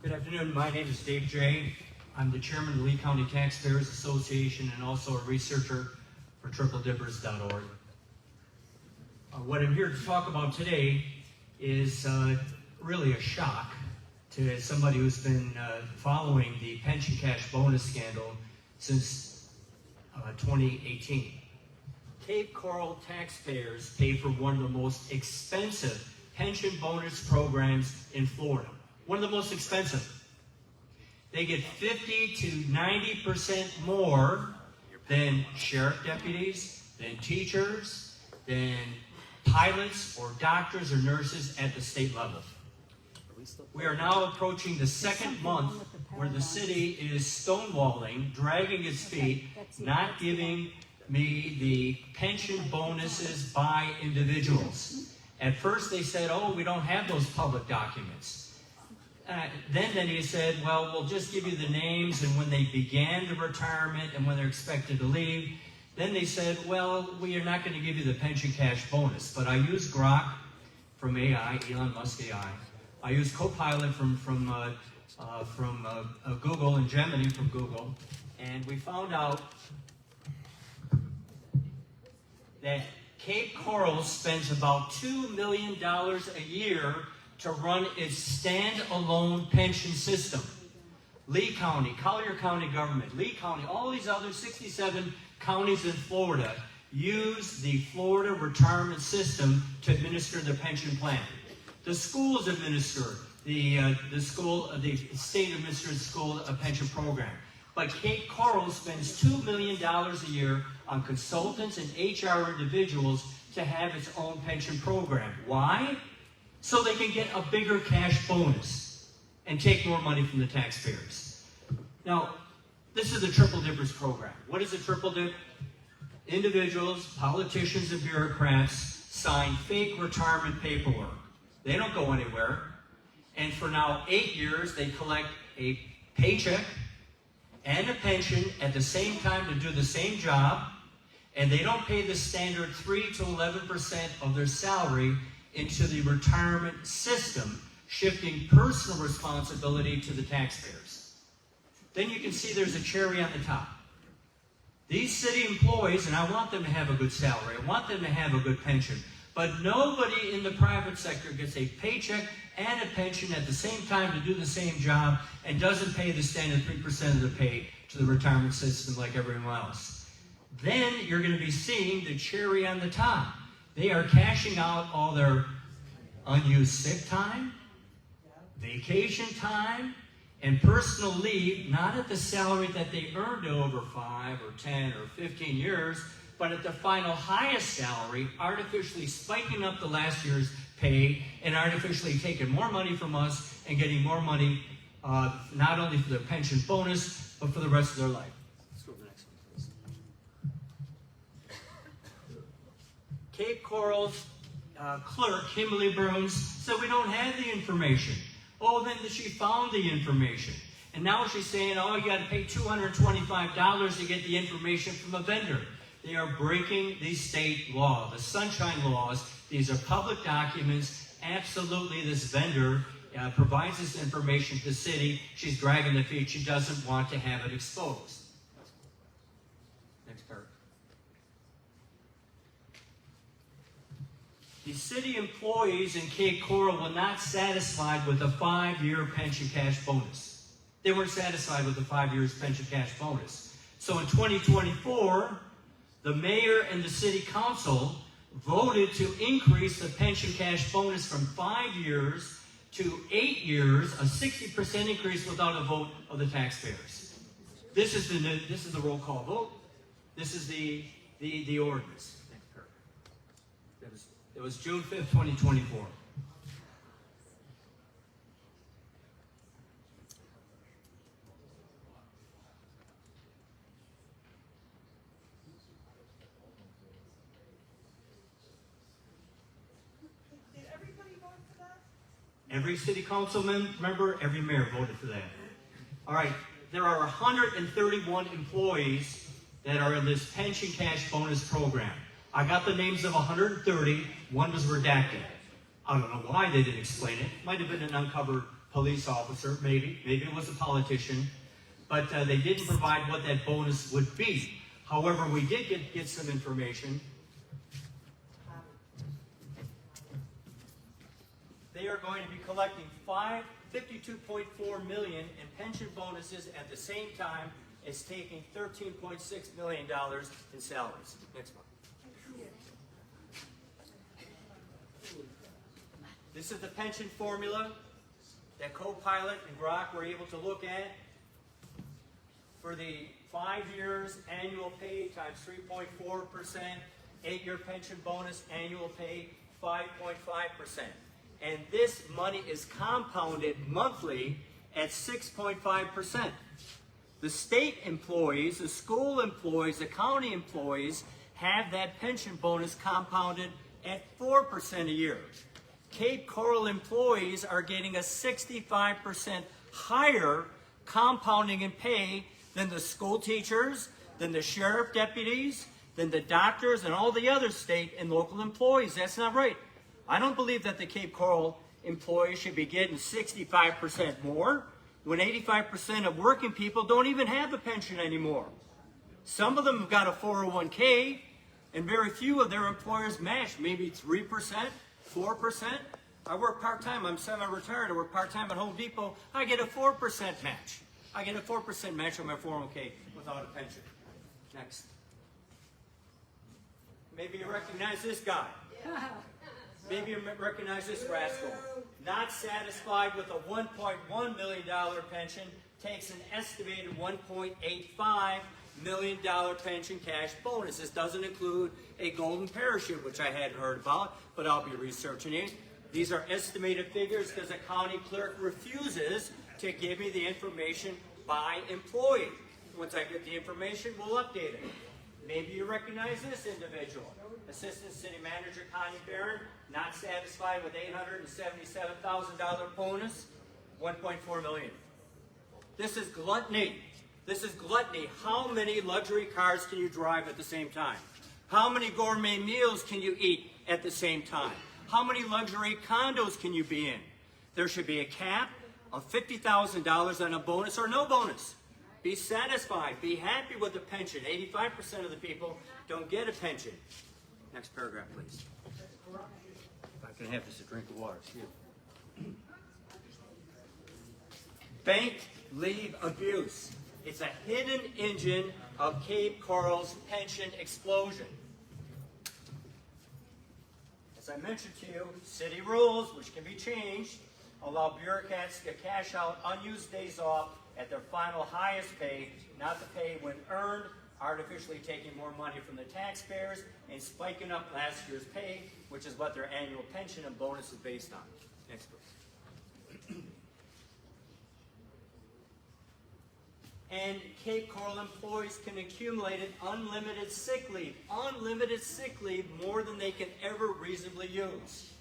Good afternoon. My name is Dave J. I'm the chairman of the Lee County Taxpayers Association and also a researcher for tripledippers.org. What I'm here to talk about today is really a shock to somebody who's been following the pension cash bonus scandal since 2018. Cape Coral taxpayers pay for one of the most expensive pension bonus programs in Florida. One of the most expensive. They get 50 to 90% more than sheriff deputies, than teachers, than pilots or doctors or nurses at the state level. We are now approaching the second month where the city is stonewalling, dragging its feet, not giving me the pension bonuses by individuals. At first they said, oh, we don't have those public documents. Then he said, well, we'll just give you the names and when they began the retirement and when they're expected to leave. Then they said, well, we are not going to give you the pension cash bonus. But I used Grok from AI, Elon Musk AI. I used Copilot from Google and Gemini from Google. And we found out that Cape Coral spends about $2 million a year to run its standalone pension system. Lee County, Collier County government, Lee County, all these other 67 counties in Florida use the Florida retirement system to administer their pension plan. The schools administer the state administered school pension program. But Cape Coral spends $2 million a year on consultants and HR individuals to have its own pension program. Why? So they can get a bigger cash bonus and take more money from the taxpayers. Now, this is the Triple Dippers program. What is a triple dip? Individuals, politicians, and bureaucrats sign fake retirement paperwork. They don't go anywhere. And for now 8 years, they collect a paycheck and a pension at the same time to do the same job. And they don't pay the standard 3 to 11% of their salary into the retirement system, shifting personal responsibility to the taxpayers. Then you can see there's a cherry on the top. These city employees, and I want them to have a good salary, I want them to have a good pension, but nobody in the private sector gets a paycheck and a pension at the same time to do the same job and doesn't pay the standard 3% of the pay to the retirement system like everyone else. Then you're going to be seeing the cherry on the top. They are cashing out all their unused sick time, vacation time, and personal leave, not at the salary that they earned over 5 or 10 or 15 years, but at the final highest salary, artificially spiking up the last year's pay and artificially taking more money from us and getting more money not only for their pension bonus, but for the rest of their life. Cape Coral's clerk, Kimberly Burns, said we don't have the information. Oh, then she found the information. And now she's saying, oh, you got to pay $225 to get the information from a vendor. They are breaking the state law, the sunshine laws. These are public documents. Absolutely, this vendor provides this information to the city. She's dragging the feet. She doesn't want to have it exposed. Next paragraph. The city employees in Cape Coral were not satisfied with the 5-year pension cash bonus. They weren't satisfied with the 5 years pension cash bonus. So in 2024, the mayor and the city council voted to increase the pension cash bonus from 5 years to 8 years, a 60% increase without a vote of the taxpayers. This is the roll call vote. This is the ordinance. It was June 5th, 2024. Did everybody vote for that? Every city council member, every mayor voted for that. All right, there are 131 employees that are in this pension cash bonus program. I got the names of 130. One was redacted. I don't know why they didn't explain it. Might have been an uncovered police officer, maybe it was a politician, but they didn't provide what that bonus would be. However, we did get some information. They are going to be collecting $52.4 million in pension bonuses at the same time as taking $13.6 million in salaries. Next one. This is the pension formula that Copilot and Grok were able to look at for the 5 years annual pay times 3.4%, 8-year pension bonus annual pay 5.5%. And this money is compounded monthly at 6.5%. The state employees, the school employees, the county employees have that pension bonus compounded at 4% a year. Cape Coral employees are getting a 65% higher compounding in pay than the school teachers, than the sheriff deputies, than the doctors, and all the other state and local employees. That's not right. I don't believe that the Cape Coral employees should be getting 65% more when 85% of working people don't even have a pension anymore. Some of them have got a 401k, and very few of their employers match, maybe 3%, 4%. I work part-time. I'm semi-retired. I work part-time at Home Depot. I get a 4% match. I get a 4% match on my 401k without a pension. Next. Maybe you recognize this guy. Maybe you recognize this rascal. Not satisfied with a $1.1 million pension, takes an estimated $1.85 million pension cash bonus. This doesn't include a golden parachute, which I hadn't heard about, but I'll be researching it. These are estimated figures because the county clerk refuses to give me the information by employee. Once I get the information, we'll update it. Maybe you recognize this individual. Assistant City Manager Connie Barron, not satisfied with $877,000 bonus, $1.4 million. This is gluttony. This is gluttony. How many luxury cars can you drive at the same time? How many gourmet meals can you eat at the same time? How many luxury condos can you be in? There should be a cap of $50,000 on a bonus or no bonus. Be satisfied. Be happy with the pension. 85% of the people don't get a pension. Next paragraph, please. If I can have just a drink of water. Bank leave abuse. It's a hidden engine of Cape Coral's pension explosion. As I mentioned to you, city rules, which can be changed, allow bureaucrats to cash out unused days off at their final highest pay, not the pay when earned, artificially taking more money from the taxpayers and spiking up last year's pay, which is what their annual pension and bonus is based on. Next please. And Cape Coral employees can accumulate an unlimited sick leave more than they can ever reasonably use.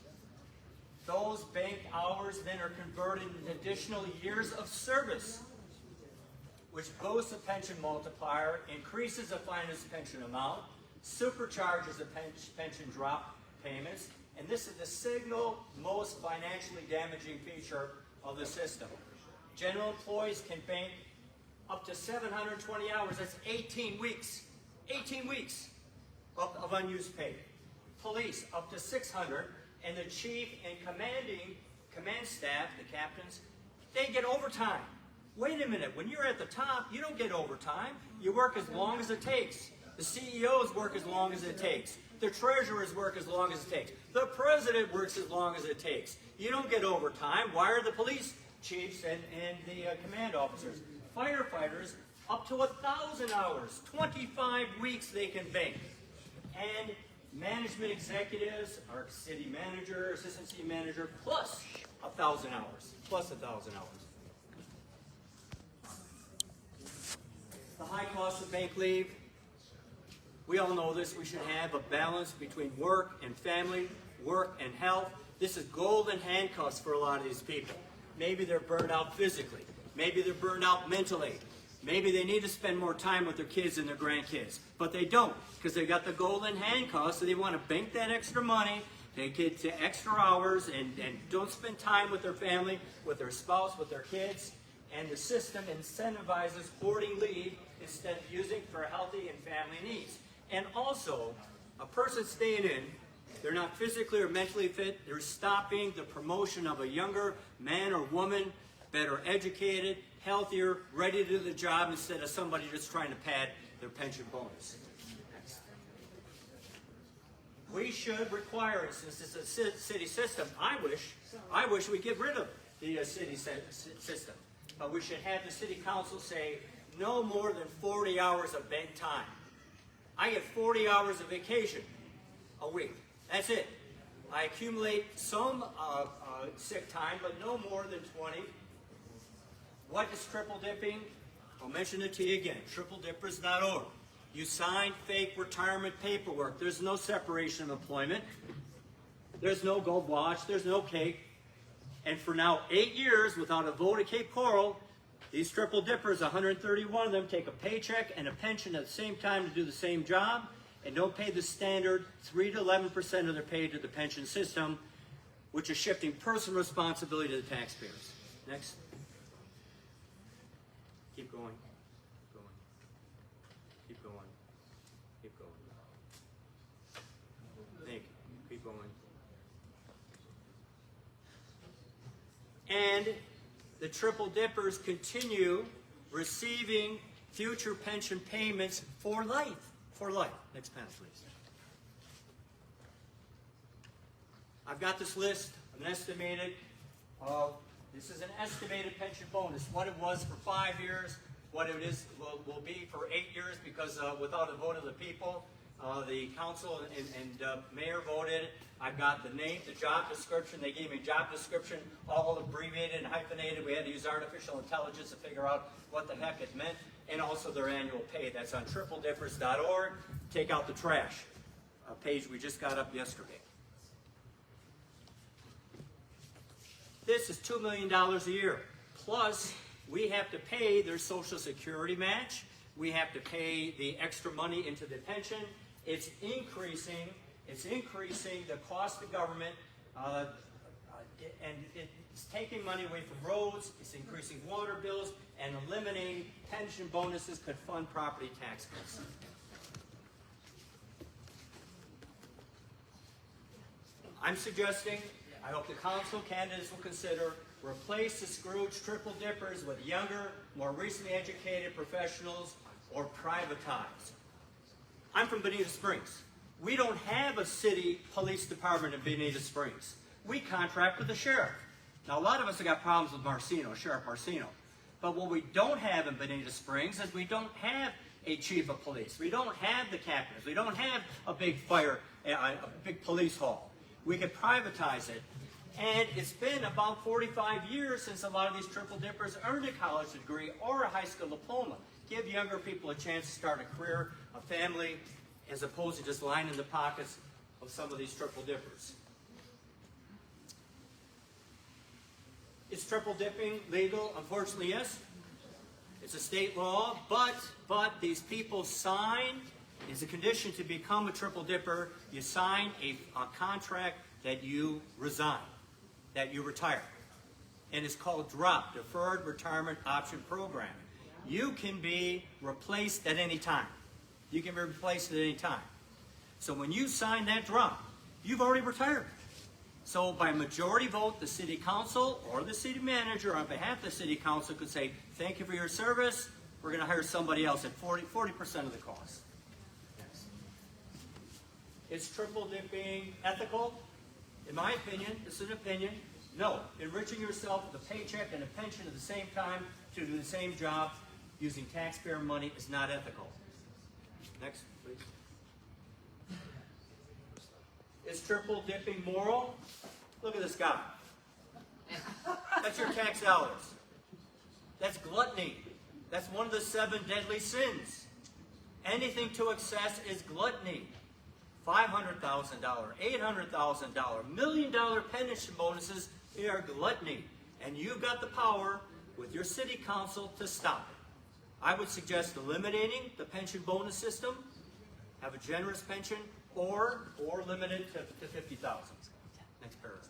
Those banked hours then are converted into additional years of service, which boosts the pension multiplier, increases the finest pension amount, supercharges the pension drop payments, and this is the single most financially damaging feature of the system. General employees can bank up to 720 hours, that's 18 weeks of unused pay. Police, up to 600, and the chief and command staff, the captains, they get overtime. Wait a minute, when you're at the top, you don't get overtime. You work as long as it takes. The CEOs work as long as it takes. The treasurers work as long as it takes. The president works as long as it takes. You don't get overtime. Why are the police chiefs and the command officers? Firefighters, up to 1,000 hours, 25 weeks they can bank. And management executives, our city manager, assistant city manager, plus 1,000 hours, The high cost of bank leave, we all know this, we should have a balance between work and family, work and health. This is golden handcuffs for a lot of these people. Maybe they're burned out physically. Maybe they're burned out mentally. Maybe they need to spend more time with their kids and their grandkids. But they don't, because they've got the golden handcuffs, so they want to bank that extra money, They get to extra hours and don't spend time with their family, with their spouse, with their kids. And the system incentivizes hoarding leave instead of using for healthy and family needs. And also, a person staying in, they're not physically or mentally fit, they're stopping the promotion of a younger man or woman, better educated, healthier, ready to do the job instead of somebody just trying to pad their pension bonus. Next. We should require, since it's a city system, I wish we get rid of the city system. But we should have the city council say no more than 40 hours of bank time. I get 40 hours of vacation a week. That's it. I accumulate some sick time, but no more than 20. What is triple dipping? I'll mention it to you again. TripleDippers.org. You sign fake retirement paperwork. There's no separation of employment. There's no gold watch. There's no cake. And for now 8 years, without a vote at Cape Coral, these triple dippers, 131 of them, take a paycheck and a pension at the same time to do the same job, and don't pay the standard 3 to 11% of their pay to the pension system, which is shifting personal responsibility to the taxpayers. Next. Keep going. Keep going. Keep going. Keep going. Think. Keep going. And the triple dippers continue receiving future pension payments for life. For life. Next panel, please. I've got this list, an estimated, this is an estimated pension bonus, what it was for 5 years, what it is will be for 8 years, because without a vote of the people, the council and mayor voted. I've got the name, the job description. They gave me a job description, all abbreviated and hyphenated. We had to use artificial intelligence to figure out what the heck it meant, and also their annual pay. That's on TripleDippers.org. Take out the trash, a page we just got up yesterday. This is $2 million a year. Plus, we have to pay their Social Security match. We have to pay the extra money into the pension. It's increasing the cost of government, and it's taking money away from roads. It's increasing water bills, and eliminating pension bonuses could fund property tax cuts. I'm suggesting, I hope the council candidates will consider, replace the Scrooge triple dippers with younger, more recently educated professionals, or privatize. I'm from Bonita Springs. We don't have a city police department in Bonita Springs. We contract with the sheriff. Now, a lot of us have got problems with Sheriff Marcino. But what we don't have in Bonita Springs is we don't have a chief of police. We don't have the captains. We don't have a big a big police hall. We could privatize it. And it's been about 45 years since a lot of these triple dippers earned a college degree or a high school diploma. Give younger people a chance to start a career, a family, as opposed to just lining the pockets of some of these triple dippers. Is triple dipping legal? Unfortunately, yes. It's a state law, but these people sign, as a condition to become a triple dipper, you sign a contract that you resign, that you retire. And it's called DROP, Deferred Retirement Option Program. You can be replaced at any time. You can be replaced at any time. So when you sign that drop, you've already retired. So by majority vote, the city council or the city manager on behalf of the city council could say, thank you for your service. We're going to hire somebody else at 40% of the cost. Yes. Is triple dipping ethical? In my opinion, this is an opinion, no. Enriching yourself with a paycheck and a pension at the same time to do the same job using taxpayer money is not ethical. Next, please. Is triple dipping moral? Look at this guy. That's your tax dollars. That's gluttony. That's one of the 7 deadly sins. Anything to excess is gluttony. $500,000, $800,000, $1 million pension bonuses, they are gluttony. And you've got the power with your city council to stop it. I would suggest eliminating the pension bonus system, have a generous pension, or limit it to 50,000. Next paragraph.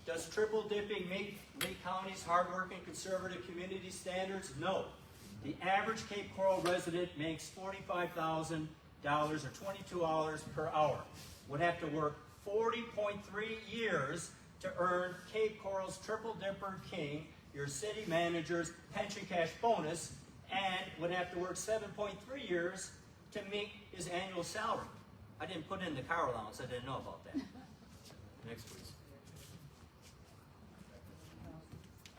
Does triple dipping meet Lee County's hardworking conservative community standards? No. The average Cape Coral resident makes $45,000 or $22 per hour. Would have to work 40.3 years to earn Cape Coral's triple dipper king, your city manager's pension cash bonus, and would have to work 7.3 years to meet his annual salary. I didn't put in the car allowance, I didn't know about that. Next, please.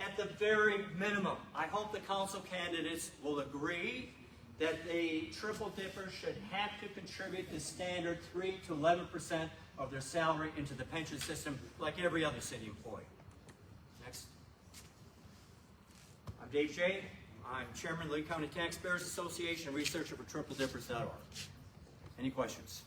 At the very minimum, I hope the council candidates will agree that the triple dippers should have to contribute the standard 3 to 11% of their salary into the pension system like every other city employee. Next. I'm Dave Jay. I'm chairman of the Lee County Taxpayers Association and researcher for tripledippers.org. Any questions?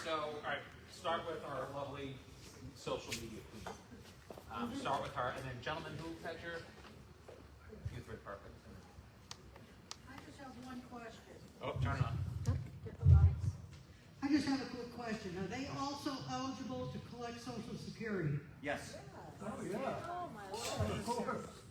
So, all right, start with our lovely social media queen. Start with her, and then gentlemen, who had your? You three, perfect. I just have one question. Oh, turn it on. Get the lights. I just have a quick question. Are they also eligible to collect Social Security? Yes. Oh, yeah. Oh, my Lord. Of course.